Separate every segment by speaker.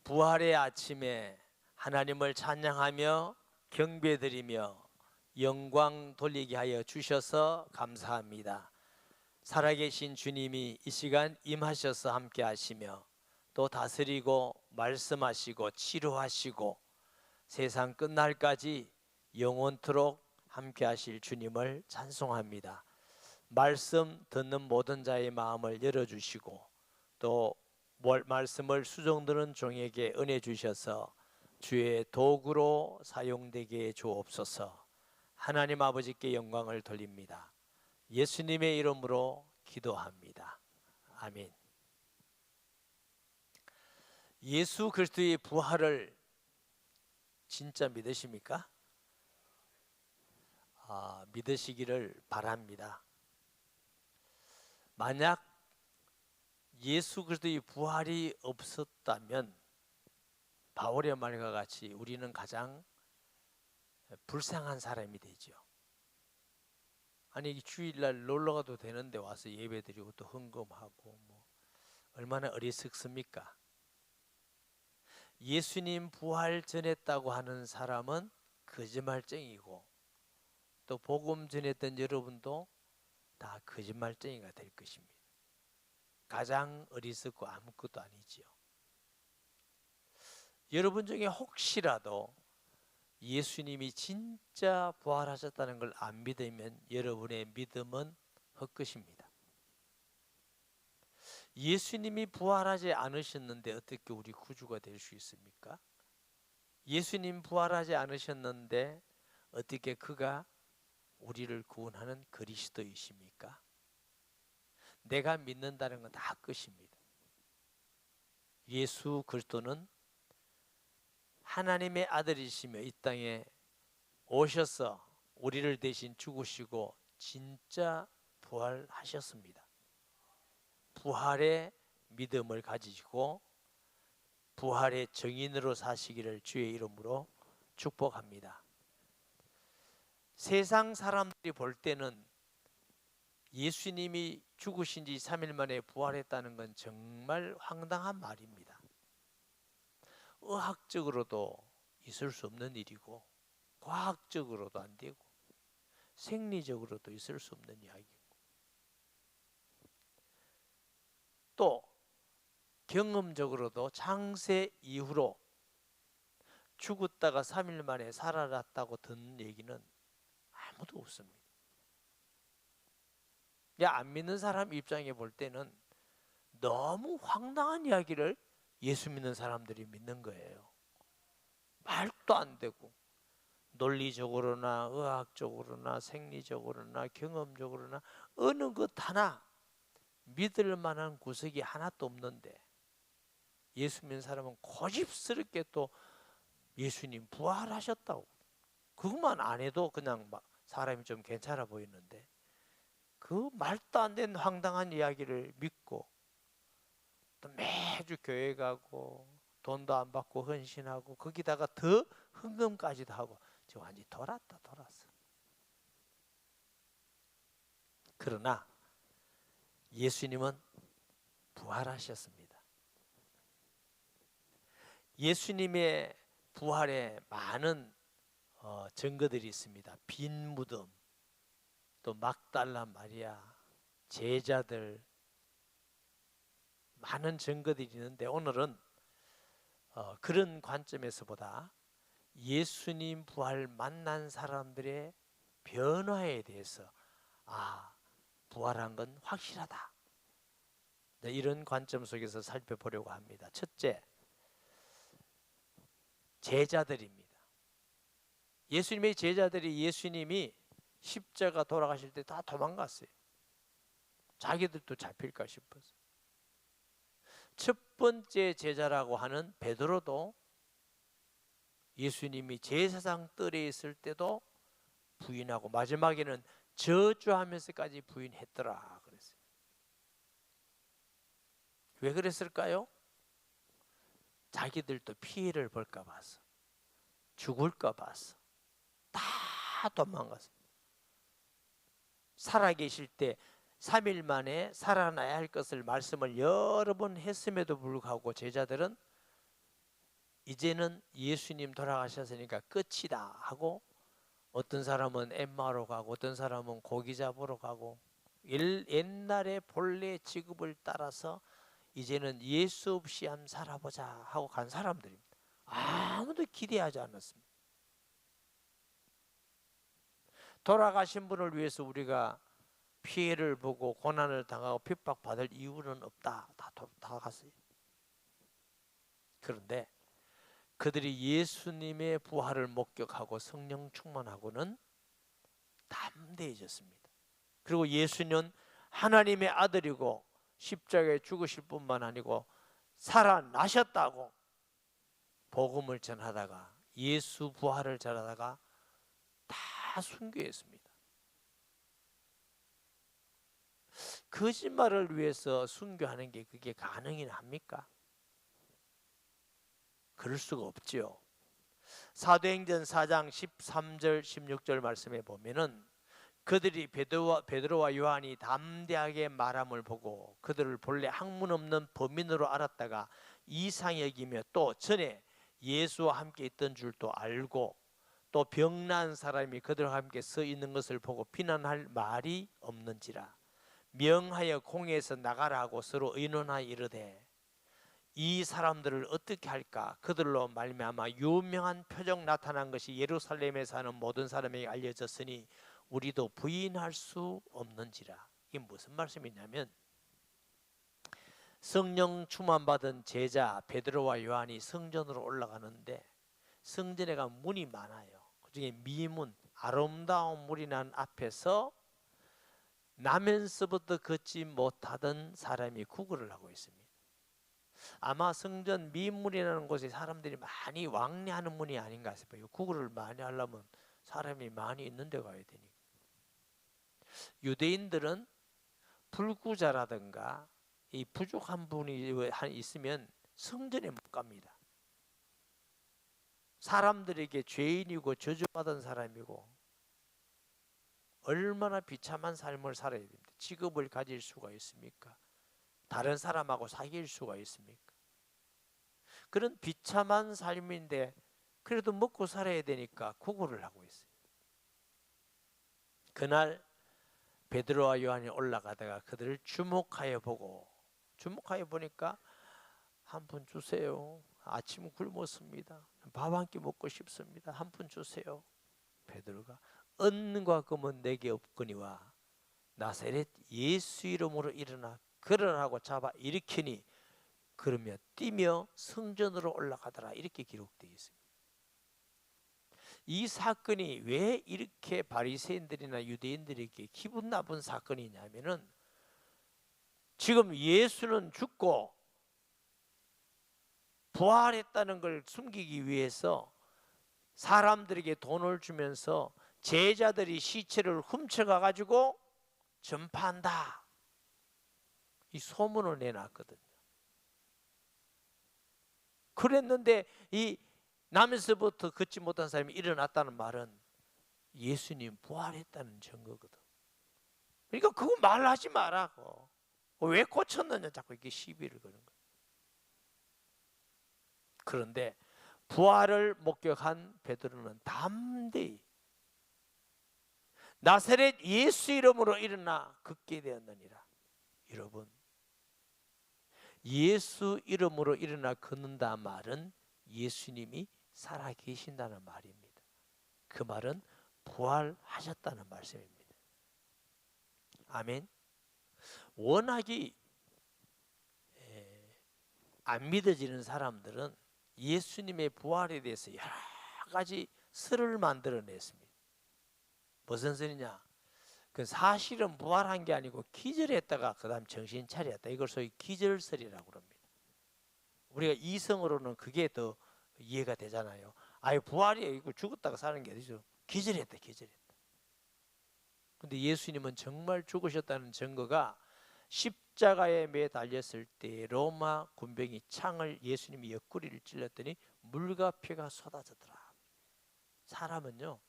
Speaker 1: 부활의 아침에 하나님을 찬양하며 경배드리며 영광 돌리게 하여 주셔서 감사합니다. 살아계신 주님이 이 시간 임하셔서 함께 하시며 또 다스리고 말씀하시고 치료하시고 세상 끝날까지 영원토록 함께 하실 주님을 찬송합니다. 말씀 듣는 모든 자의 마음을 열어주시고 또 말씀을 수종드는 종에게 은혜 주셔서 주의 도구로 사용되게 주옵소서. 하나님 아버지께 영광을 돌립니다. 예수님의 이름으로 기도합니다. 아멘. 예수 그리스도의 부활을 진짜 믿으십니까? 믿으시기를 바랍니다. 만약 예수 그리스도의 부활이 없었다면 바울의 말과 같이 우리는 가장 불쌍한 사람이 되죠. 아니 주일날 놀러가도 되는데 와서 예배드리고 또 헌금하고 얼마나 어리석습니까? 예수님 부활 전했다고 하는 사람은 거짓말쟁이고 또 복음 전했던 여러분도 다 거짓말쟁이가 될 것입니다. 가장 어리석고 아무것도 아니지요. 여러분 중에 혹시라도 예수님이 진짜 부활하셨다는 걸 안 믿으면 여러분의 믿음은 헛것입니다. 예수님이 부활하지 않으셨는데 어떻게 우리 구주가 될 수 있습니까? 예수님 부활하지 않으셨는데 어떻게 그가 우리를 구원하는 그리스도이십니까? 내가 믿는다는 건 다 끝입니다. 예수 그리스도는 하나님의 아들이시며 이 땅에 오셔서 우리를 대신 죽으시고 진짜 부활하셨습니다. 부활의 믿음을 가지시고 부활의 증인으로 사시기를 주의 이름으로 축복합니다. 세상 사람들이 볼 때는 예수님이 죽으신 지 3일 만에 부활했다는 건 정말 황당한 말입니다. 의학적으로도 있을 수 없는 일이고 과학적으로도 안 되고 생리적으로도 있을 수 없는 이야기고 또 경험적으로도 창세 이후로 죽었다가 3일 만에 살아났다고 듣는 얘기는 아무도 없습니다. 안 믿는 사람 입장에 볼 때는 너무 황당한 이야기를 예수 믿는 사람들이 믿는 거예요. 말도 안 되고 논리적으로나 의학적으로나 생리적으로나 경험적으로나 어느 것 하나 믿을 만한 구석이 하나도 없는데 예수 믿는 사람은 고집스럽게 또 예수님 부활하셨다고 그것만 안 해도 그냥 사람이 좀 괜찮아 보이는데 그 말도 안 되는 황당한 이야기를 믿고 또 매주 교회 가고 돈도 안 받고 헌신하고 거기다가 더 헌금까지도 하고 저 완전히 돌았어. 그러나 예수님은 부활하셨습니다. 예수님의 부활에 많은 증거들이 있습니다. 빈 무덤, 또 막달라 마리아, 제자들 많은 증거들이 있는데 오늘은 그런 관점에서보다 예수님 부활 만난 사람들의 변화에 대해서 부활한 건 확실하다. 이런 관점 속에서 살펴보려고 합니다. 첫째, 제자들입니다. 예수님의 제자들이 예수님이 십자가 돌아가실 때 다 도망갔어요. 자기들도 잡힐까 싶어서. 첫 번째 제자라고 하는 베드로도 예수님이 제사장 뜰에 있을 때도 부인하고 마지막에는 저주하면서까지 부인했더라 그랬어요. 왜 그랬을까요? 자기들도 피해를 볼까 봐서, 죽을까 봐서 다 도망갔어요. 살아계실 때 3일 만에 살아나야 할 것을 말씀을 여러 번 했음에도 불구하고 제자들은 이제는 예수님 돌아가셨으니까 끝이다 하고 어떤 사람은 엠마로 가고 어떤 사람은 고기 잡으러 가고 옛날의 본래 직업을 따라서 이제는 예수 없이 한번 살아보자 하고 간 사람들입니다. 아무도 기대하지 않았습니다. 돌아가신 분을 위해서 우리가 피해를 보고 고난을 당하고 핍박받을 이유는 없다. 다 갔어요. 그런데 그들이 예수님의 부활을 목격하고 성령 충만하고는 담대해졌습니다. 그리고 예수는 하나님의 아들이고 십자가에 죽으실 뿐만 아니고 살아나셨다고 복음을 전하다가 예수 부활을 전하다가 다 순교했습니다. 거짓말을 위해서 순교하는 게 그게 가능이나 합니까? 그럴 수가 없죠. 사도행전 4장 13절 16절 말씀에 보면은 그들이 베드로와 요한이 담대하게 말함을 보고 그들을 본래 학문 없는 범인으로 알았다가 이상히 여기며 또 전에 예수와 함께 있던 줄도 알고 또 병난 사람이 그들과 함께 서 있는 것을 보고 비난할 말이 없는지라 명하여 공회에서 나가라 하고 서로 의논하여 이르되 이 사람들을 어떻게 할까? 그들로 말미암아 유명한 표적 나타난 것이 예루살렘에 사는 모든 사람에게 알려졌으니 우리도 부인할 수 없는지라. 이게 무슨 말씀이냐면 성령 충만받은 제자 베드로와 요한이 성전으로 올라가는데 성전에 가면 문이 많아요. 그중에 미문, 아름다운 물이 난 앞에서 나면서부터 걷지 못하던 사람이 구걸을 하고 있습니다. 아마 성전 미문이라는 곳에 사람들이 많이 왕래하는 문이 아닌가 싶어요. 구걸을 많이 하려면 사람이 많이 있는 데 가야 되니까. 유대인들은 불구자라든가 이 부족한 분이 있으면 성전에 못 갑니다. 사람들에게 죄인이고 저주받은 사람이고 얼마나 비참한 삶을 살아야 됩니다. 직업을 가질 수가 있습니까? 다른 사람하고 사귈 수가 있습니까? 그런 비참한 삶인데 그래도 먹고 살아야 되니까 구걸을 하고 있어요. 그날 베드로와 요한이 올라가다가 그들을 주목하여 보니까 한 푼 주세요. 아침 굶었습니다. 밥 한 끼 먹고 싶습니다. 한 푼 주세요. 베드로가 은과 금은 내게 없거니와 나사렛 예수 이름으로 일어나 걸으라고 잡아 일으키니 그러며 뛰며 성전으로 올라가더라. 이렇게 기록되어 있습니다. 이 사건이 왜 이렇게 바리새인들이나 유대인들에게 기분 나쁜 사건이냐면은 지금 예수는 죽고 부활했다는 걸 숨기기 위해서 사람들에게 돈을 주면서 제자들이 시체를 훔쳐가 가지고 전파한다. 이 소문을 내놨거든요. 그랬는데 이 남에서부터 걷지 못한 사람이 일어났다는 말은 예수님 부활했다는 증거거든. 그러니까 그거 말하지 말라고. 왜 고쳤느냐 자꾸 이렇게 시비를 거는 거예요. 그런데 부활을 목격한 베드로는 담대히 나사렛 예수 이름으로 일어나 걷게 되었느니라. 여러분, 예수 이름으로 일어나 걷는다 말은 예수님이 살아계신다는 말입니다. 그 말은 부활하셨다는 말씀입니다. 아멘. 워낙이 안 믿어지는 사람들은 예수님의 부활에 대해서 여러 가지 설을 만들어냈습니다. 무슨 소리냐? 그 사실은 부활한 게 아니고 기절했다가 그 다음 정신 차렸다. 이걸 소위 기절설이라고 합니다. 우리가 이성으로는 그게 더 이해가 되잖아요. 아예 부활이에요. 이거 죽었다가 사는 게 아니죠. 기절했다. 근데 예수님은 정말 죽으셨다는 증거가 십자가에 매달렸을 때 로마 군병이 창을 예수님이 옆구리를 찔렀더니 물과 피가 쏟아졌더라. 사람은요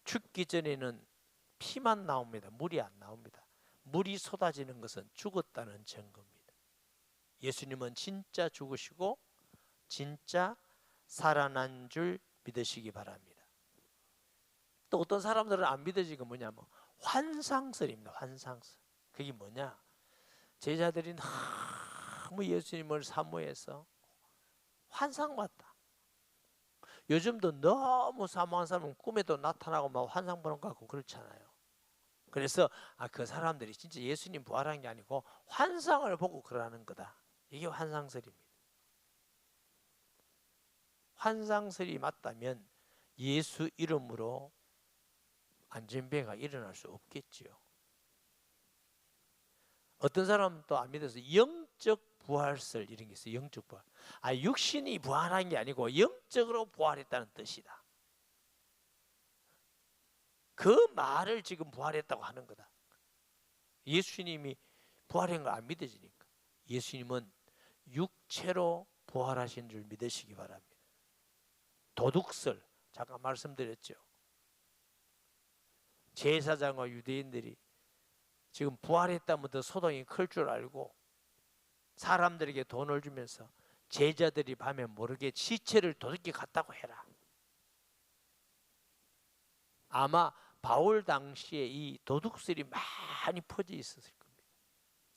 Speaker 1: 죽기 전에는 피만 나옵니다. 물이 안 나옵니다. 물이 쏟아지는 것은 죽었다는 증거입니다. 예수님은 진짜 죽으시고 진짜 살아난 줄 믿으시기 바랍니다. 또 어떤 사람들은 안 믿어지는 뭐냐면 환상설입니다. 환상설. 그게 뭐냐? 제자들이 너무 예수님을 사모해서 환상 봤다. 요즘도 너무 사모한 사람은 꿈에도 나타나고 막 환상 보는 것 같고 그렇잖아요. 그래서 그 사람들이 진짜 예수님 부활한 게 아니고 환상을 보고 그러는 거다. 이게 환상설입니다. 환상설이 맞다면 예수 이름으로 안전병가 일어날 수 없겠지요. 어떤 사람은 또 안 믿어서 영적 부활설 이런 게 있어요. 영적 부활. 육신이 부활한 게 아니고 영적으로 부활했다는 뜻이다. 그 말을 지금 부활했다고 하는 거다. 예수님이 부활한 걸 안 믿어지니까. 예수님은 육체로 부활하신 줄 믿으시기 바랍니다. 도둑설 잠깐 말씀드렸죠. 제사장과 유대인들이 지금 부활했다면 더 소동이 클 줄 알고 사람들에게 돈을 주면서 제자들이 밤에 모르게 시체를 도둑이 갔다고 해라. 아마 바울 당시에 이 도둑설이 많이 퍼져 있었을 겁니다.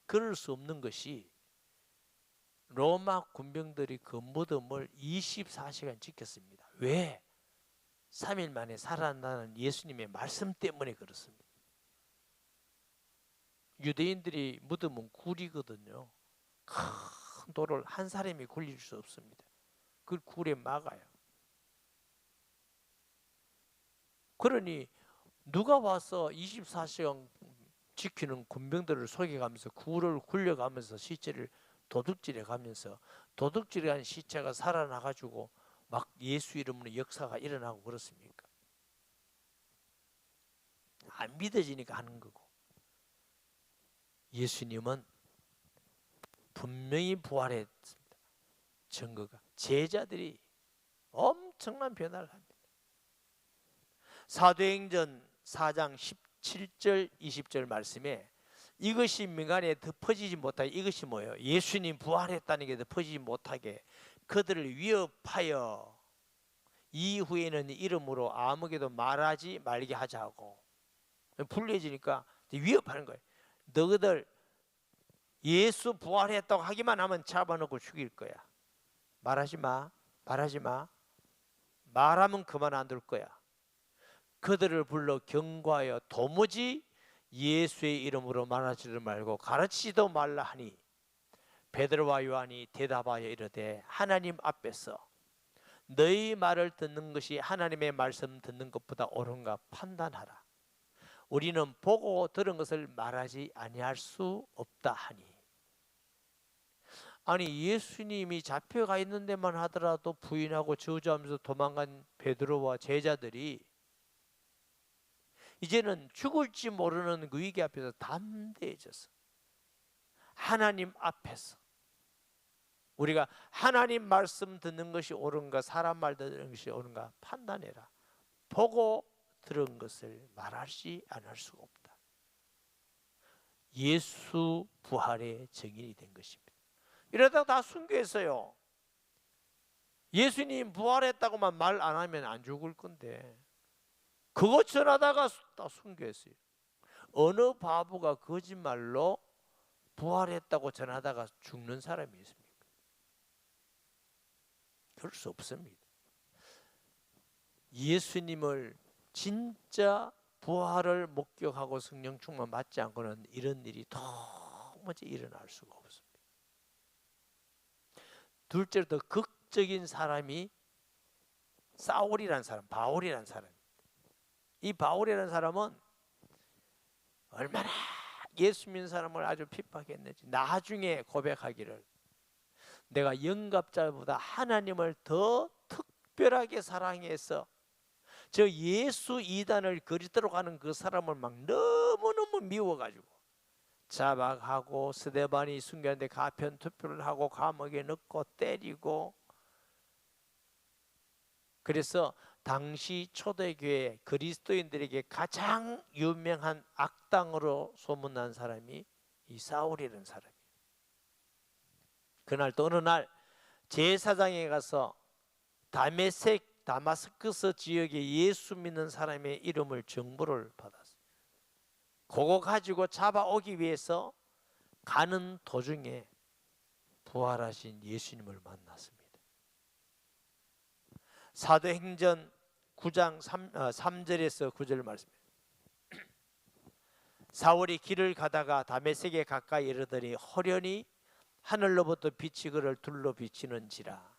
Speaker 1: 그럴 수 없는 것이 로마 군병들이 그 무덤을 24시간 지켰습니다. 왜? 3일 만에 살아나는 예수님의 말씀 때문에 그렇습니다. 유대인들이 무덤은 굴이거든요. 큰 돌을 한 사람이 굴릴 수 없습니다. 그걸 굴에 막아요. 그러니 누가 와서 24시간 지키는 군병들을 속여가면서 굴을 굴려가면서 시체를 도둑질해 가면서 도둑질한 시체가 살아나가지고 막 예수 이름으로 역사가 일어나고 그렇습니까? 안 믿어지니까 하는 거고, 예수님은 분명히 부활했습니다. 증거가. 제자들이 엄청난 변화를 합니다. 사도행전 4장 17절 20절 말씀에 이것이 민간에 덮어지지 못하게, 이것이 뭐예요? 예수님 부활했다는 게 덮어지지 못하게 그들을 위협하여 이후에는 이름으로 아무에게도 말하지 말게 하자고. 불리해지니까 위협하는 거예요. 너희들 예수 부활했다고 하기만 하면 잡아놓고 죽일 거야. 말하지 마. 말하지 마. 말하면 그만 안 둘 거야. 그들을 불러 경고하여 도무지 예수의 이름으로 말하지도 말고 가르치지도 말라 하니 베드로와 요한이 대답하여 이르되 하나님 앞에서 너희 말을 듣는 것이 하나님의 말씀 듣는 것보다 옳은가 판단하라. 우리는 보고 들은 것을 말하지 아니할 수 없다 하니. 아니, 예수님이 잡혀가 있는 데만 하더라도 부인하고 저주하면서 도망간 베드로와 제자들이 이제는 죽을지 모르는 그 위기 앞에서 담대해져서 하나님 앞에서 우리가 하나님 말씀 듣는 것이 옳은가 사람 말 듣는 것이 옳은가 판단해라. 보고 들은 것을 말하지 않을 수가 없다. 예수 부활의 증인이 된 것입니다. 이러다가 다 순교했어요. 예수님 부활했다고만 말 안 하면 안 죽을 건데 그거 전하다가 다 순교했어요. 어느 바보가 거짓말로 부활했다고 전하다가 죽는 사람이 있습니까? 그럴 수 없습니다. 예수님을 진짜 부활을 목격하고 성령 충만 받지 않고는 이런 일이 도무지 일어날 수가 없습니다. 둘째로 더 극적인 사람이 사울이라는 사람, 바울이라는 사람. 이 바울이라는 사람은 얼마나 예수 믿는 사람을 아주 핍박했는지 나중에 고백하기를 내가 영갑자보다 하나님을 더 특별하게 사랑해서 저 예수 이단을 그리스도로 가는 그 사람을 막 너무너무 미워가지고 자박하고 스데반이 순교하는데 가편 투표를 하고 감옥에 넣고 때리고, 그래서 당시 초대교회 그리스도인들에게 가장 유명한 악당으로 소문난 사람이 이 사울이라는 사람이에요. 그날 또 어느 날 제사장에 가서 다마스커스 지역에 예수 믿는 사람의 이름을 정보를 받았어요. 그거 가지고 잡아오기 위해서 가는 도중에 부활하신 예수님을 만났습니다. 사도행전 9장 3절에서 9절 말씀입니다. 사울이 길을 가다가 다메섹에 가까이 이르더니 호련히 하늘로부터 빛이 그를 둘러 비치는지라.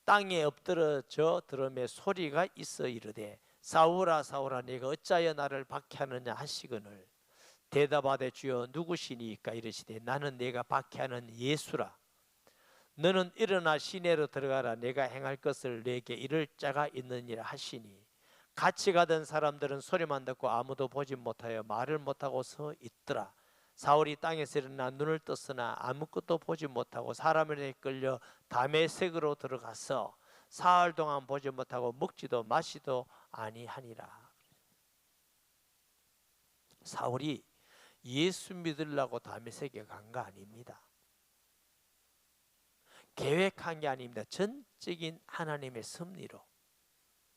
Speaker 1: 땅에 엎드러져 들음에 소리가 있어 이르되 사울아 사울아 네가 어찌하여 나를 박해하느냐 하시거늘 대답하되 주여 누구시니까 이르시되 나는 네가 박해하는 예수라. 너는 일어나 시내로 들어가라. 내가 행할 것을 내게 이를 자가 있느니라 하시니 같이 가던 사람들은 소리만 듣고 아무도 보지 못하여 말을 못하고 서 있더라. 사울이 땅에서 일어나 눈을 떴으나 아무것도 보지 못하고 사람에게 끌려 다메섹으로 들어가서 사흘 동안 보지 못하고 먹지도 마시도 아니하니라. 사울이 예수 믿으려고 다메섹에 간 거 아닙니다. 계획한 게 아닙니다. 전적인 하나님의 섭리로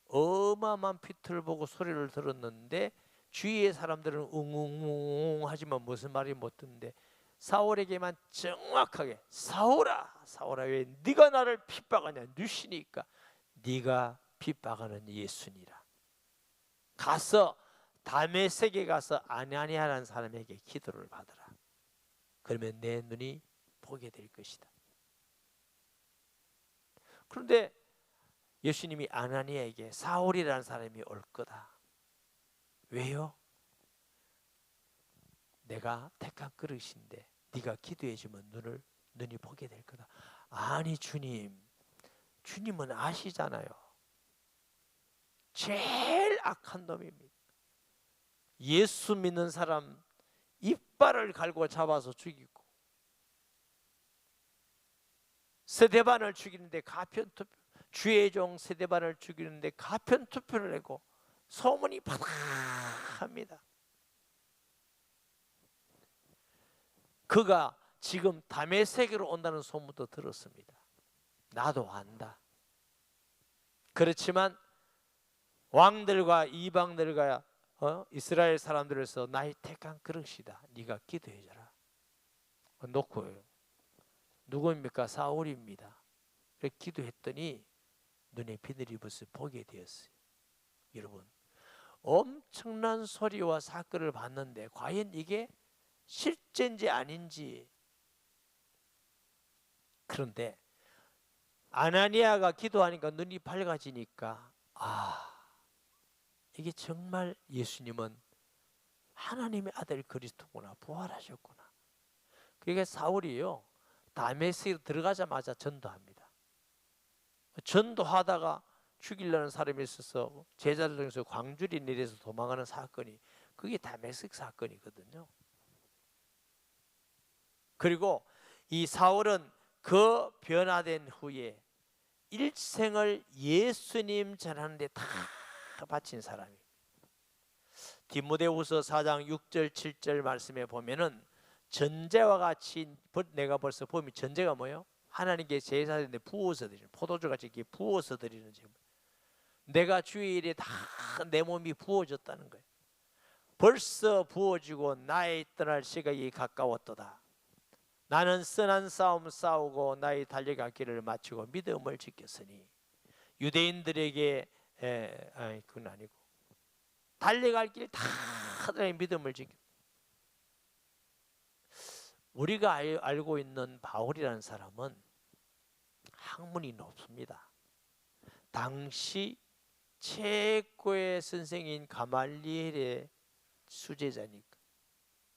Speaker 1: 어마어마한 빛을 보고 소리를 들었는데 주위의 사람들은 웅웅웅 하지만 무슨 말이 못 듣는데 사울에게만 정확하게 사울아 사울아 왜 네가 나를 핍박하냐. 누시니까 네가 핍박하는 예수니라. 가서 다메섹에 가서 아나니아라는 사람에게 기도를 받으라. 그러면 내 눈이 보게 될 것이다. 그런데 예수님이 아나니아에게 사울이라는 사람이 올 거다. 왜요? 내가 택한 그릇인데 네가 기도해 주면 눈이 보게 될 거다. 아니 주님은 아시잖아요. 제일 악한 놈입니다. 예수 믿는 사람 이빨을 갈고 잡아서 죽이고 스데반을 죽이는데 가편투표, 주의 종 스데반을 죽이는데 가편투표를 내고 소문이 바다합니다. 그가 지금 다메섹으로 온다는 소문도 들었습니다. 나도 안다. 그렇지만 왕들과 이방들과 이스라엘 사람들에서 나의 택한 그릇이다. 네가 기도해줘라. 놓고요. 누구입니까? 사울입니다. 그래서 기도했더니 눈에 비늘이 벗어 보게 되었어요. 여러분 엄청난 소리와 사건을 봤는데 과연 이게 실제인지 아닌지. 그런데 아나니아가 기도하니까 눈이 밝아지니까 이게 정말 예수님은 하나님의 아들 그리스도구나. 부활하셨구나. 그러니까 사울이요 다메섹에 들어가자마자 전도합니다. 전도하다가 죽이려는 사람이 있어서 제자들 중에서 광줄이 내려서 도망가는 사건이 그게 다메섹 사건이거든요. 그리고 이 사울은 그 변화된 후에 일생을 예수님 전하는데 다 바친 사람이에요. 디모데후서 4장 6절 7절 말씀에 보면은 전제와 같이 내가 벌써 보면 전제가 뭐예요? 하나님께 제사드리는데 부어서 드리는 포도주같이 이렇게 부어서 드리는 제물. 내가 주의 일에 다 내 몸이 부어졌다는 거예요. 벌써 부어지고 나의 떠날 시각이 가까웠도다. 나는 선한 싸움 싸우고 나의 달려갈 길을 마치고 믿음을 지켰으니 유대인들에게 그건 아니고 달려갈 길 다 믿음을 지켰. 우리가 알고 있는 바울이라는 사람은 학문이 높습니다. 당시 최고의 선생인 가말리엘의 수제자니까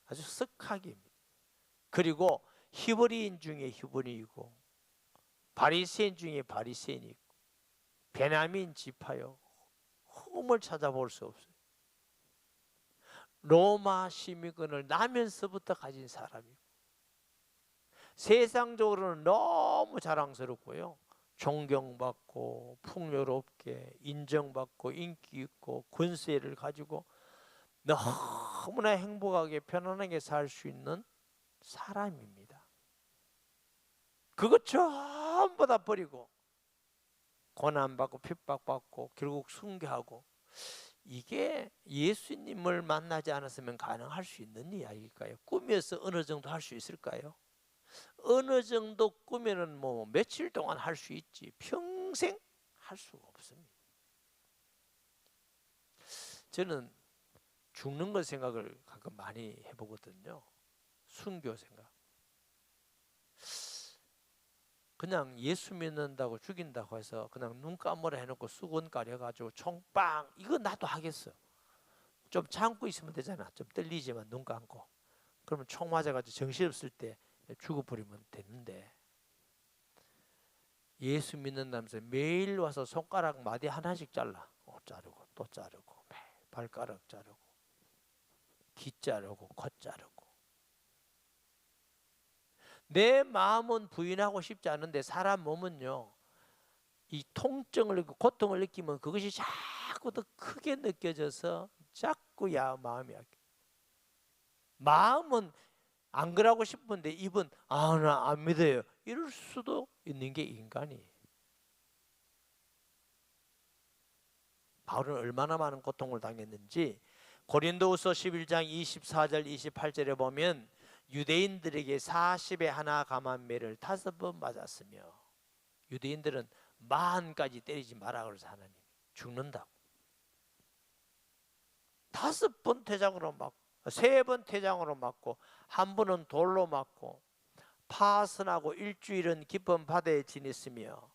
Speaker 1: 아주 석학입니다. 그리고 히브리인 중에 히브리이고 바리새인 중에 바리새인이고 베냐민 지파요. 흠을 찾아볼 수 없어요. 로마 시민권을 나면서부터 가진 사람이고 세상적으로는 너무 자랑스럽고요. 존경받고 풍요롭게 인정받고 인기 있고 권세를 가지고 너무나 행복하게 편안하게 살 수 있는 사람입니다. 그것 전부 다 버리고 고난받고 핍박받고 결국 순교하고, 이게 예수님을 만나지 않았으면 가능할 수 있는 이야기일까요? 꿈에서 어느 정도 할 수 있을까요? 어느 정도 꾸면은 뭐 며칠 동안 할 수 있지 평생 할 수가 없습니다. 저는 죽는 것 생각을 가끔 많이 해보거든요. 순교 생각. 그냥 예수 믿는다고 죽인다고 해서 그냥 눈 감으라 해놓고 수건 가려가지고 총빵, 이거 나도 하겠어. 좀 참고 있으면 되잖아. 좀 떨리지만 눈 감고. 그러면 총 맞아가지고 정신없을 때 죽어버리면 되는데, 예수 믿는다면서 매일 와서 손가락 마디 하나씩 잘라. 자르고 또 자르고, 매일 발가락 자르고, 귀 자르고, 코 자르고. 내 마음은 부인하고 싶지 않은데 사람 몸은요, 이 통증을 느끼고 고통을 느끼면 그것이 자꾸 더 크게 느껴져서 자꾸 마음이 약해. 마음은 안 그러고 싶은데 입은 나 안 믿어요, 이럴 수도 있는 게 인간이에요. 바울은 얼마나 많은 고통을 당했는지 고린도후서 11장 24절 28절에 보면, 유대인들에게 40에 하나 감한 매를 5번 맞았으며, 유대인들은 40까지 때리지 마라 그래서 하나님 죽는다고. 5번 태장으로 맞고, 3번 태장으로 맞고, 한 번은 돌로 맞고, 파선하고 일주일은 깊은 바다에 지냈으며,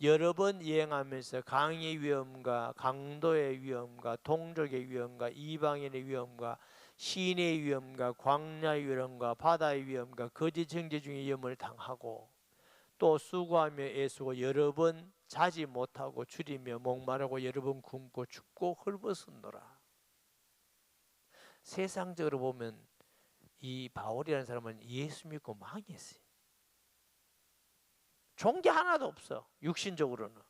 Speaker 1: 여러 번 여행하면서 강의 위험과 강도의 위험과 동족의 위험과 이방인의 위험과 시인의 위험과 광야의 위험과 바다의 위험과 거짓 정죄 중의 위험을 당하고, 또 수고하며 애쓰고 여러 번 자지 못하고 줄이며 목마르고 여러 번 굶고 춥고 헐벗었노라. 세상적으로 보면 이 바울이라는 사람은 예수 믿고 망했어요. 좋은 게 하나도 없어. 육신적으로는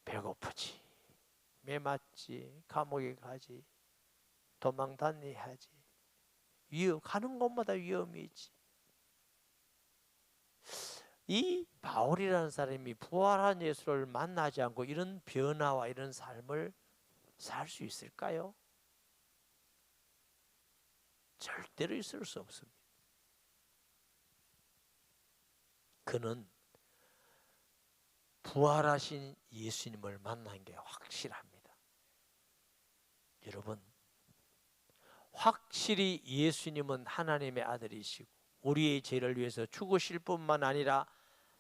Speaker 1: 배고프지, 매맞지, 감옥에 가지, 도망 다녀야지, 가는 곳마다 위험이 있지. 이 바울이라는 사람이 부활한 예수를 만나지 않고 이런 변화와 이런 삶을 살 수 있을까요? 절대로 있을 수 없습니다. 그는 부활하신 예수님을 만난 게 확실합니다. 여러분, 확실히 예수님은 하나님의 아들이시고 우리의 죄를 위해서 죽으실 뿐만 아니라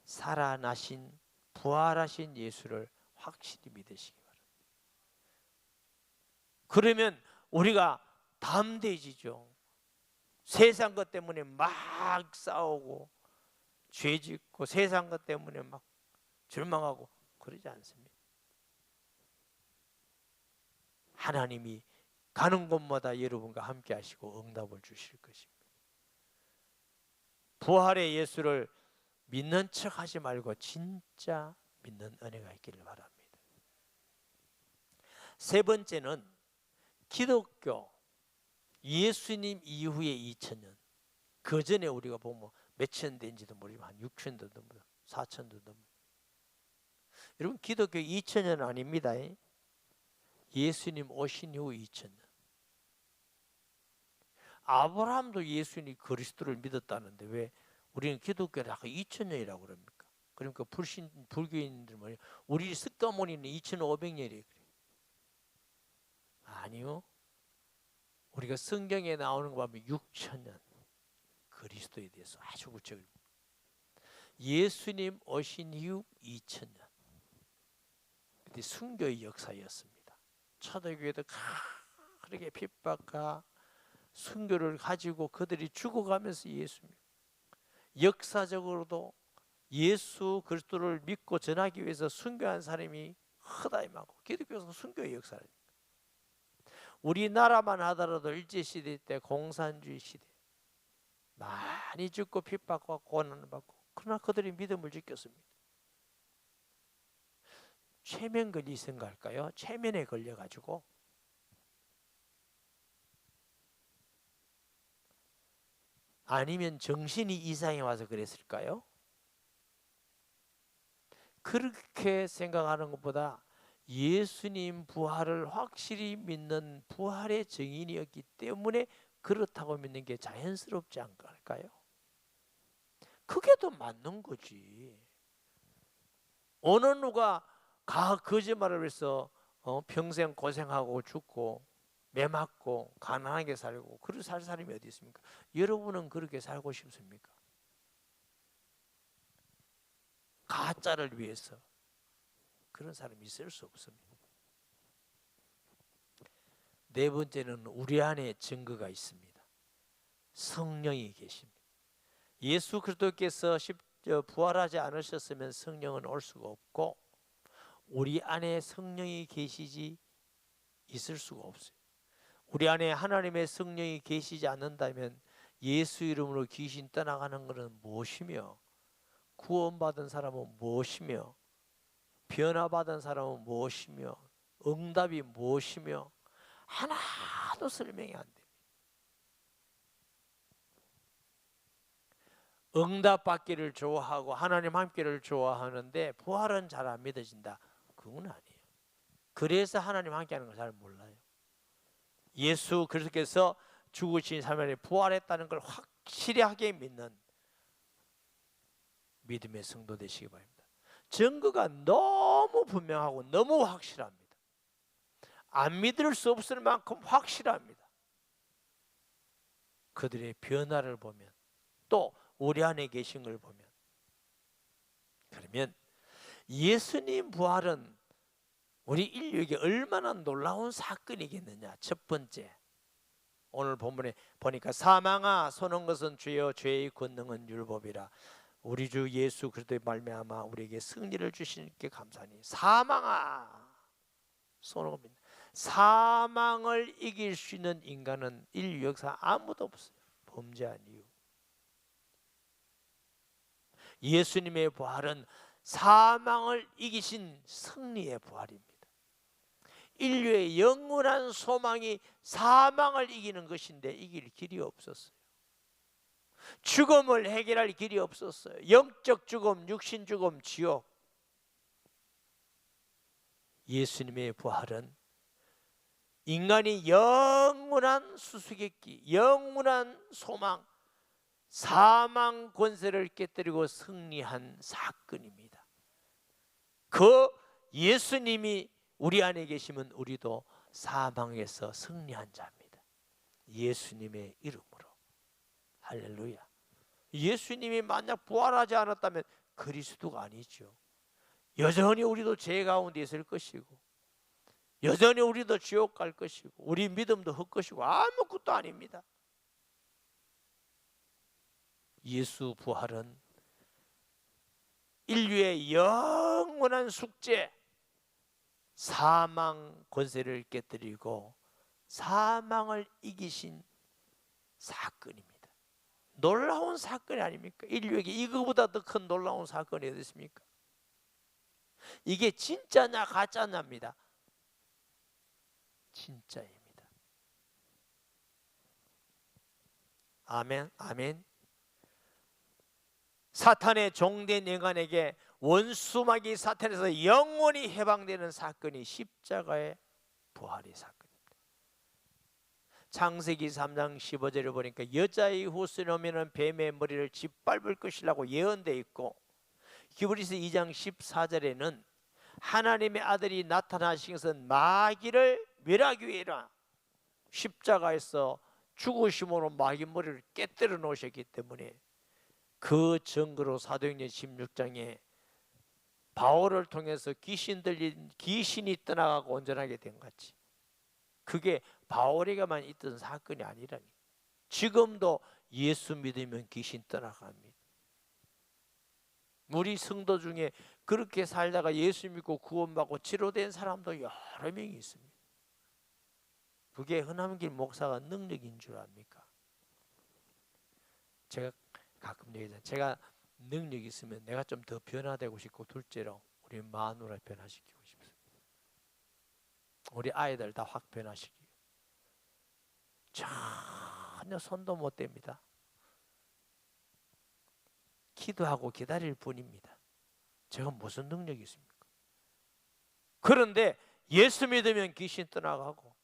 Speaker 1: 살아나신 부활하신 예수를 확실히 믿으시기 바랍니다. 그러면 우리가 담대해지죠. 세상 것 때문에 막 싸우고 죄짓고 세상 것 때문에 막 절망하고 그러지 않습니다. 하나님이 가는 곳마다 여러분과 함께 하시고 응답을 주실 것입니다. 부활의 예수를 믿는 척 하지 말고 진짜 믿는 은혜가 있기를 바랍니다. 세 번째는 기독교, 예수님 이후에 2000년, 그 전에 우리가 보면 몇천 대인지도 모르지만 한 6천도 넘어요. 4천도 넘어요. 여러분, 기독교 2000년 아닙니다. 예수님 오신 이후 2000년. 아브라함도 예수님 그리스도를 믿었다는데 왜 우리는 기독교를 2000년이라고 그럽니까? 그러니까 불교인들은 우리 석가모니는 2500년이에요. 아니요. 우리가 성경에 나오는 거 보면 6000년 그리스도에 대해서 아주 구체적으로 예수님 오신 이후 2000년. 그때 순교의 역사였습니다. 초대교회도 그렇게 핍박과 순교를 가지고 그들이 죽어가면서 예수 믿고, 역사적으로도 예수 그리스도를 믿고 전하기 위해서 순교한 사람이 허다히 많고, 기독교에서 순교의 역사를, 우리나라만 하더라도 일제시대 때 공산주의 시대 많이 죽고 핍박과 고난을 받고, 그러나 그들이 믿음을 지켰습니다. 최면걸이 생각할까요? 최면에 걸려가지고 아니면 정신이 이상해 와서 그랬을까요? 그렇게 생각하는 것보다 예수님 부활을 확실히 믿는 부활의 증인이었기 때문에 그렇다고 믿는 게 자연스럽지 않을까요? 그게 더 맞는 거지. 어느 누가 거짓말을 해서 평생 고생하고 죽고 매 맞고 가난하게 살고 그렇게 살 사람이 어디 있습니까? 여러분은 그렇게 살고 싶습니까? 가짜를 위해서 그런 사람이 있을 수 없습니다. 네 번째는 우리 안에 증거가 있습니다. 성령이 계십니다. 예수 그리스도께서 부활하지 않으셨으면 성령은 올 수가 없고 우리 안에 성령이 계시지 있을 수가 없어요. 우리 안에 하나님의 성령이 계시지 않는다면 예수 이름으로 귀신 떠나가는 것은 무엇이며 구원받은 사람은 무엇이며 변화받은 사람은 무엇이며 응답이 무엇이며 하나도 설명이 안 됩니다. 응답받기를 좋아하고 하나님 함께를 좋아하는데 부활은 잘 안 믿어진다. 그건 아니에요. 그래서 하나님 함께하는 걸 잘 몰라요. 예수 그리스도께서 죽으신 삶에 부활했다는 걸 확실하게 믿는 믿음의 성도 되시기 바랍니다. 증거가 너무 분명하고 너무 확실합니다. 안 믿을 수 없을 만큼 확실합니다. 그들의 변화를 보면 또 우리 안에 계신 걸 보면 그러면 예수님 부활은 우리 인류에게 얼마나 놀라운 사건이겠느냐. 첫 번째, 오늘 본문에 보니까 사망아 쏘는 것은 죄요 죄의 권능은 율법이라. 우리 주 예수 그리스도의 말미암아 우리에게 승리를 주시니께 감사하니. 사망아 쏘는 겁니다. 사망을 이길 수 있는 인간은 인류 역사 아무도 없어요. 범죄한 이유. 예수님의 부활은 사망을 이기신 승리의 부활입니다. 인류의 영원한 소망이 사망을 이기는 것인데 이길 길이 없었어요. 죽음을 해결할 길이 없었어요. 영적 죽음, 육신 죽음, 지옥. 예수님의 부활은 인간이 영원한 수수께끼, 영원한 소망, 사망 권세를 깨뜨리고 승리한 사건입니다. 그 예수님이 우리 안에 계시면 우리도 사망에서 승리한 자입니다. 예수님의 이름으로. 할렐루야. 예수님이 만약 부활하지 않았다면 그리스도가 아니죠. 여전히 우리도 죄 가운데 있을 것이고 여전히 우리도 지옥 갈 것이고 우리 믿음도 헛것이고 아무것도 아닙니다. 예수 부활은 인류의 영원한 숙제, 사망 권세를 깨뜨리고 사망을 이기신 사건입니다. 놀라운 사건이 아닙니까? 인류에게 이거보다 더 큰 놀라운 사건이 어디 있습니까? 이게 진짜냐 가짜냐입니다. 진짜입니다. 아멘, 아멘. 사탄의 종된 인간에게 원수마귀 사탄에서 영원히 해방되는 사건이 십자가의 부활의 사건입니다. 창세기 3장 15절을 보니까 여자의 후손이 오면 뱀의 머리를 짓밟을 것이라고 예언되어 있고 히브리서 2장 14절에는 하나님의 아들이 나타나신 것은 마귀를 멸하기 위해라. 십자가에서 죽으심으로 마귀 머리를 깨뜨려 놓으셨기 때문에 그 증거로 사도행전 16장에 바울을 통해서 귀신이 떠나가고 온전하게 된 같이 그게 바울에게만 있던 사건이 아니라니. 지금도 예수 믿으면 귀신 떠나갑니다. 우리 성도 중에 그렇게 살다가 예수 믿고 구원받고 치료된 사람도 여러 명이 있습니다. 그게 흔함길 목사가 능력인 줄 압니까? 제가 가끔 얘기하잖아요. 제가 능력이 있으면 내가 좀 더 변화되고 싶고 둘째로 우리 마누라 변화시키고 싶습니다. 우리 아이들 다 확 변화시키고 전혀 손도 못 댑니다. 기도하고 기다릴 뿐입니다. 제가 무슨 능력이 있습니까? 그런데 예수 믿으면 귀신 떠나가고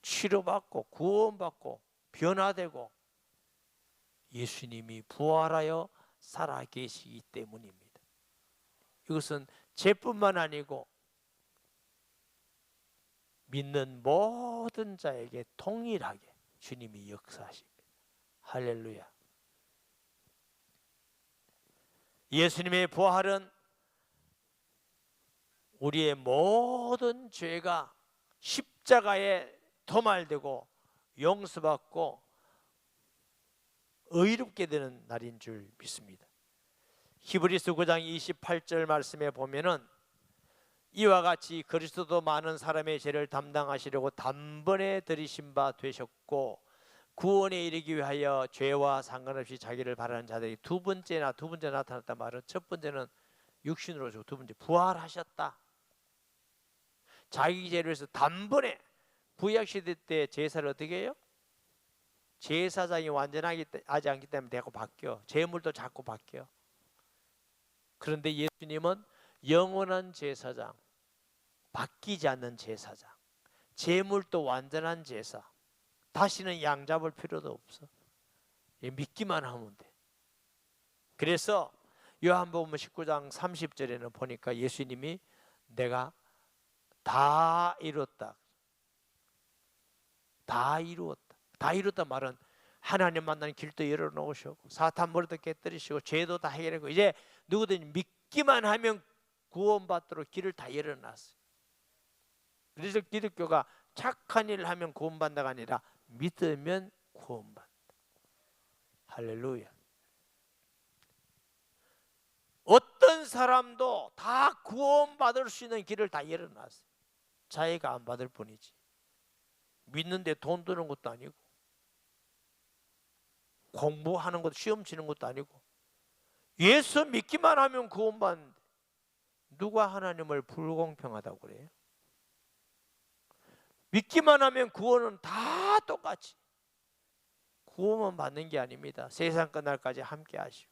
Speaker 1: 치료받고 구원받고 변화되고 예수님이 부활하여 살아계시기 때문입니다. 이것은 제뿐만 아니고 믿는 모든 자에게 동일하게 주님이 역사하십니다. 할렐루야. 예수님의 부활은 우리의 모든 죄가 십자가에 도말되고 용서받고 의롭게 되는 날인 줄 믿습니다. 히브리서 9장 28절 말씀에 보면은 이와 같이 그리스도도 많은 사람의 죄를 담당하시려고 단번에 들이신 바 되셨고 구원에 이르기 위하여 죄와 상관없이 자기를 바라는 자들이 두 번째 나타났단 말은 첫 번째는 육신으로 오시고 두 번째 부활하셨다. 자기 죄를 위해서 단번에 구약시대 때 제사를 어떻게 해요? 제사장이 완전하지 않기 때문에 자꾸 바뀌어. 제물도 자꾸 바뀌어. 그런데 예수님은 영원한 제사장, 바뀌지 않는 제사장, 제물도 완전한 제사, 다시는 양 잡을 필요도 없어. 믿기만 하면 돼. 그래서 요한복음 19장 30절에는 보니까 예수님이 내가 다 이뤘다. 다 이루었다. 다 이뤘다 말은 하나님 만나는 길도 열어놓으시고 사탄 머리도 깨뜨리시고 죄도 다 해결하고 이제 누구든지 믿기만 하면 구원받도록 길을 다 열어놨어요. 그래서 기독교가 착한 일을 하면 구원받는다가 아니라 믿으면 구원받는다. 할렐루야. 어떤 사람도 다 구원받을 수 있는 길을 다 열어놨어요. 자기가 안 받을 뿐이지. 믿는데 돈 드는 것도 아니고 공부하는 것도 시험 치는 것도 아니고 예수 믿기만 하면 구원받는데 누가 하나님을 불공평하다고 그래요? 믿기만 하면 구원은 다 똑같이 구원만 받는 게 아닙니다. 세상 끝날까지 함께 하시고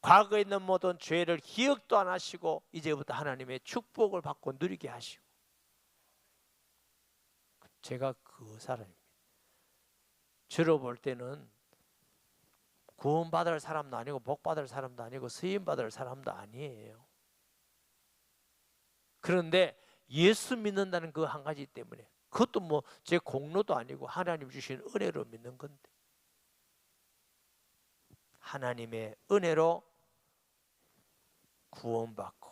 Speaker 1: 과거에 있는 모든 죄를 기억도 안 하시고 이제부터 하나님의 축복을 받고 누리게 하시고 제가 그 사람입니다. 저를 볼 때는 구원받을 사람도 아니고 복받을 사람도 아니고 쓰임받을 사람도 아니에요. 그런데 예수 믿는다는 그 한 가지 때문에 그것도 뭐 제 공로도 아니고 하나님 주신 은혜로 믿는 건데 하나님의 은혜로 구원받고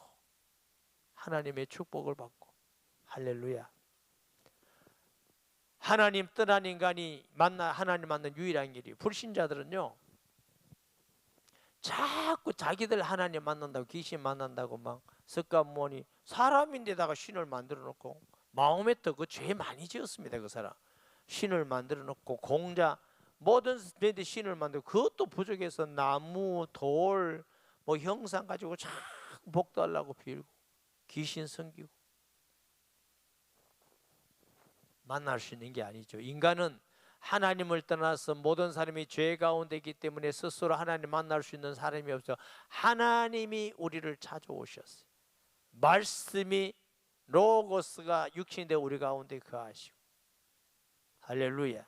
Speaker 1: 하나님의 축복을 받고 할렐루야. 하나님 떠난 인간이 하나님 만난 유일한 길이 불신자들은요 자꾸 자기들 하나님 만난다고 귀신 만난다고 막 석가모니 사람인데다가 신을 만들어 놓고 마음에 또 그 죄 많이 지었습니다. 그 사람 신을 만들어 놓고 공자 모든 데데 신을 만들고 그것도 부족해서 나무 돌 뭐 형상 가지고 자꾸 복달라고 빌고 귀신 섬기고 만날 수 있는 게 아니죠. 인간은 하나님을 떠나서 모든 사람이 죄 가운데 있기 때문에 스스로 하나님 만날 수 있는 사람이 없어. 하나님이 우리를 찾아오셨어요. 말씀이 로고스가 육신되어 우리 가운데 거하시고 할렐루야.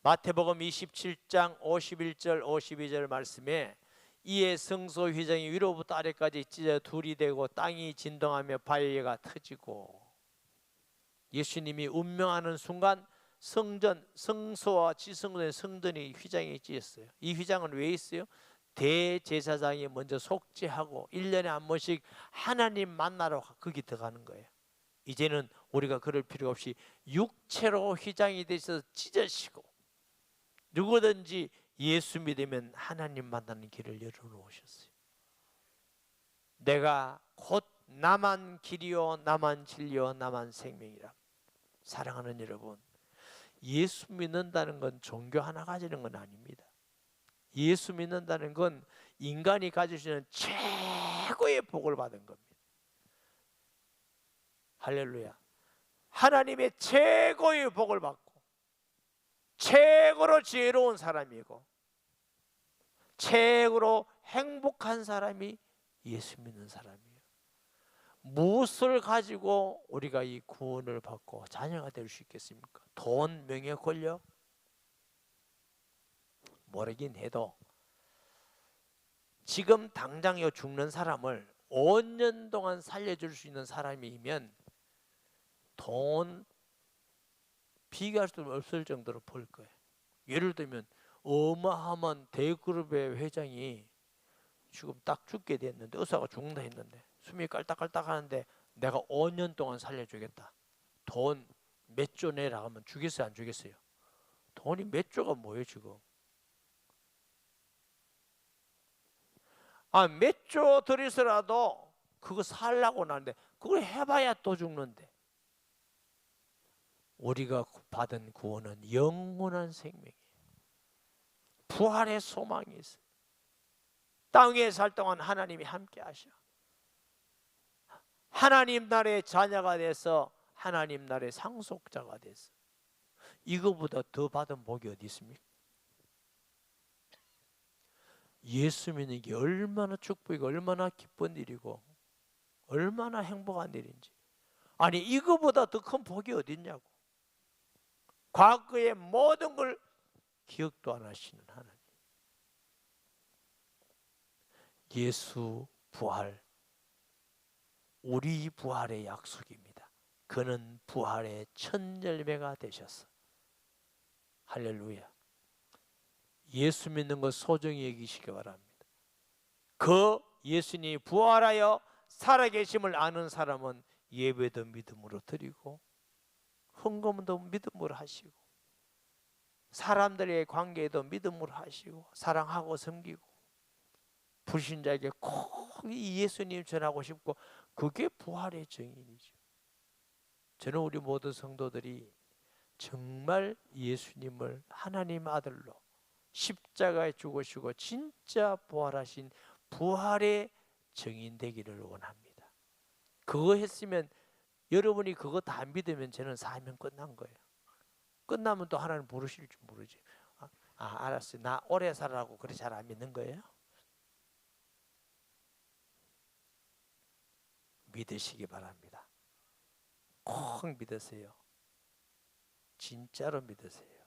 Speaker 1: 마태복음 27장 51절 52절 말씀에 이에 성소 휘장이 위로부터 아래까지 찢어 둘이 되고 땅이 진동하며 바위가 터지고 예수님이 운명하는 순간 성소와 지성소의 성전이 휘장이 찢었어요. 이 휘장은 왜 있어요? 대제사장이 먼저 속죄하고 1년에 한 번씩 하나님 만나러 거기 들어가는 거예요. 이제는 우리가 그럴 필요가 없이 육체로 휘장이 되셔서 찢어지고 누구든지 예수 믿으면 하나님 만나는 길을 열어놓으셨어요. 내가 곧 나만 길이요 나만 진리요 나만 생명이라. 사랑하는 여러분, 예수 믿는다는 건 종교 하나 가지는 건 아닙니다. 예수 믿는다는 건 인간이 가질 수 있는 최고의 복을 받은 겁니다. 할렐루야. 하나님의 최고의 복을 받고 최고로 지혜로운 사람이고 최고로 행복한 사람이 예수 믿는 사람이에요. 무엇을 가지고 우리가 이 구원을 받고 자녀가 될 수 있겠습니까? 돈, 명예, 권력? 모르긴 해도 지금 당장 죽는 사람을 5년 동안 살려줄 수 있는 사람이면 돈 비교할 수 없을 정도로 벌 거예요. 예를 들면 어마어마한 대기업의 회장이 지금 딱 죽게 됐는데, 의사가 죽는다 했는데 숨이 깔딱깔딱 하는데 내가 5년 동안 살려주겠다. 돈 몇 조 내라 하면 주겠어요, 안 주겠어요? 돈이 몇 조가 뭐예요 지금? 몇 조 들여서라도 그거 살라고 하는데 그걸 해봐야 또 죽는데. 우리가 받은 구원은 영원한 생명이에요. 부활의 소망이 있어요. 땅에 살 동안 하나님이 함께 하셔. 하나님 나라의 자녀가 돼서 하나님 나라의 상속자가 돼서 이거보다 더 받은 복이 어디 있습니까? 예수 믿는 게 얼마나 축복이고 얼마나 기쁜 일이고 얼마나 행복한 일인지. 아니 이거보다 더 큰 복이 어디 있냐고. 과거의 모든 걸 기억도 안 하시는 하나님. 예수 부활, 우리 부활의 약속입니다. 그는 부활의 첫 열매가 되셨어. 할렐루야. 예수 믿는 것 소중히 여기시기 바랍니다. 그 예수님이 부활하여 살아계심을 아는 사람은 예배도 믿음으로 드리고 헌금도 믿음으로 하시고 사람들의 관계도 믿음으로 하시고 사랑하고 섬기고 불신자에게 꼭 이 예수님 전하고 싶고, 그게 부활의 증인이죠. 저는 우리 모든 성도들이 정말 예수님을 하나님 아들로 십자가에 죽으시고 진짜 부활하신 부활의 증인 되기를 원합니다. 그거 했으면, 여러분이 그거 다 안 믿으면 저는 사명 끝난 거예요. 끝나면 또 하나님 부르실 줄 모르지. 알았어요. 나 오래 살라고 그래 잘 안 믿는 거예요? 믿으시기 바랍니다. 꼭 믿으세요. 진짜로 믿으세요.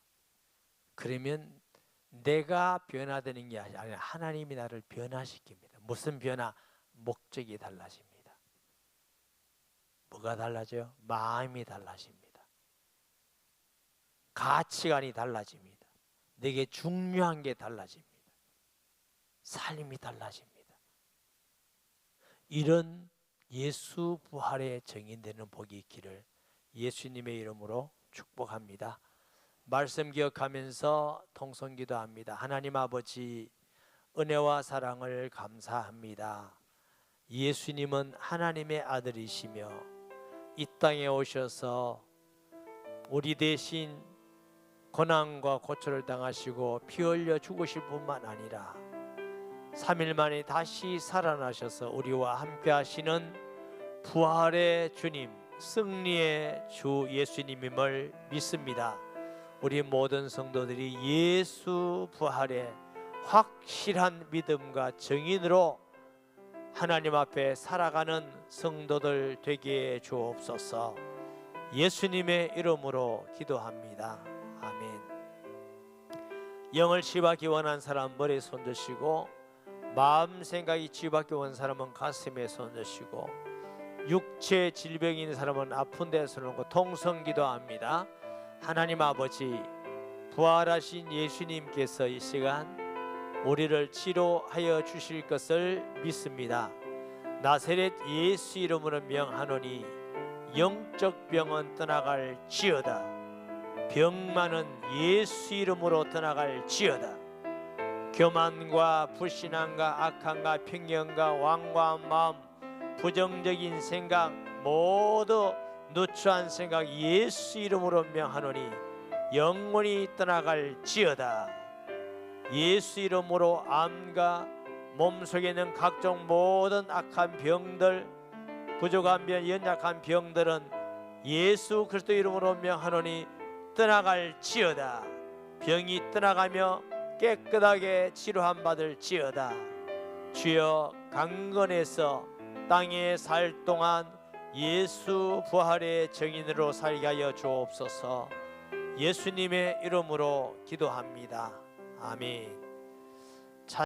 Speaker 1: 그러면 내가 변화되는 게 아니라 하나님이 나를 변화시킵니다. 무슨 변화? 목적이 달라집니다. 뭐가 달라져요? 마음이 달라집니다. 가치관이 달라집니다. 내게 중요한 게 달라집니다. 삶이 달라집니다. 이런 예수 부활의 증인되는 복이 있기를 예수님의 이름으로 축복합니다. 말씀 기억하면서 통성기도합니다. 하나님 아버지, 은혜와 사랑을 감사합니다. 예수님은 하나님의 아들이시며 이 땅에 오셔서 우리 대신 고난과 고초를 당하시고 피 흘려 죽으실 뿐만 아니라 3일 만에 다시 살아나셔서 우리와 함께 하시는 부활의 주님, 승리의 주 예수님임을 믿습니다. 우리 모든 성도들이 예수 부활의 확실한 믿음과 증인으로 하나님 앞에 살아가는 성도들 되게 주옵소서. 예수님의 이름으로 기도합니다. 아멘. 영을 치유받기 원한 사람 머리에 손 드시고, 마음 생각이 치유받기 원한 사람은 가슴에 손 드시고, 육체 질병이 있는 사람은 아픈 데 손 얹고 통성기도합니다. 하나님 아버지, 부활하신 예수님께서 이 시간 우리를 치료하여 주실 것을 믿습니다. 나사렛 예수 이름으로 명하노니 영적 병은 떠나갈지어다. 병만은 예수 이름으로 떠나갈지어다. 교만과 불신앙과 악함과 편견과 완고한 마음, 부정적인 생각, 모두 누추한 생각 예수 이름으로 명하노니 영원히 떠나갈지어다. 예수 이름으로 암과 몸속에 있는 각종 모든 악한 병들, 부족한 병, 연약한 병들은 예수 그리스도 이름으로 명하노니 떠나갈지어다. 병이 떠나가며 깨끗하게 치료함 받을지어다. 주여 강건해서 땅에 살 동안 예수 부활의 증인으로 살게 하여 주옵소서. 예수님의 이름으로 기도합니다. 아멘.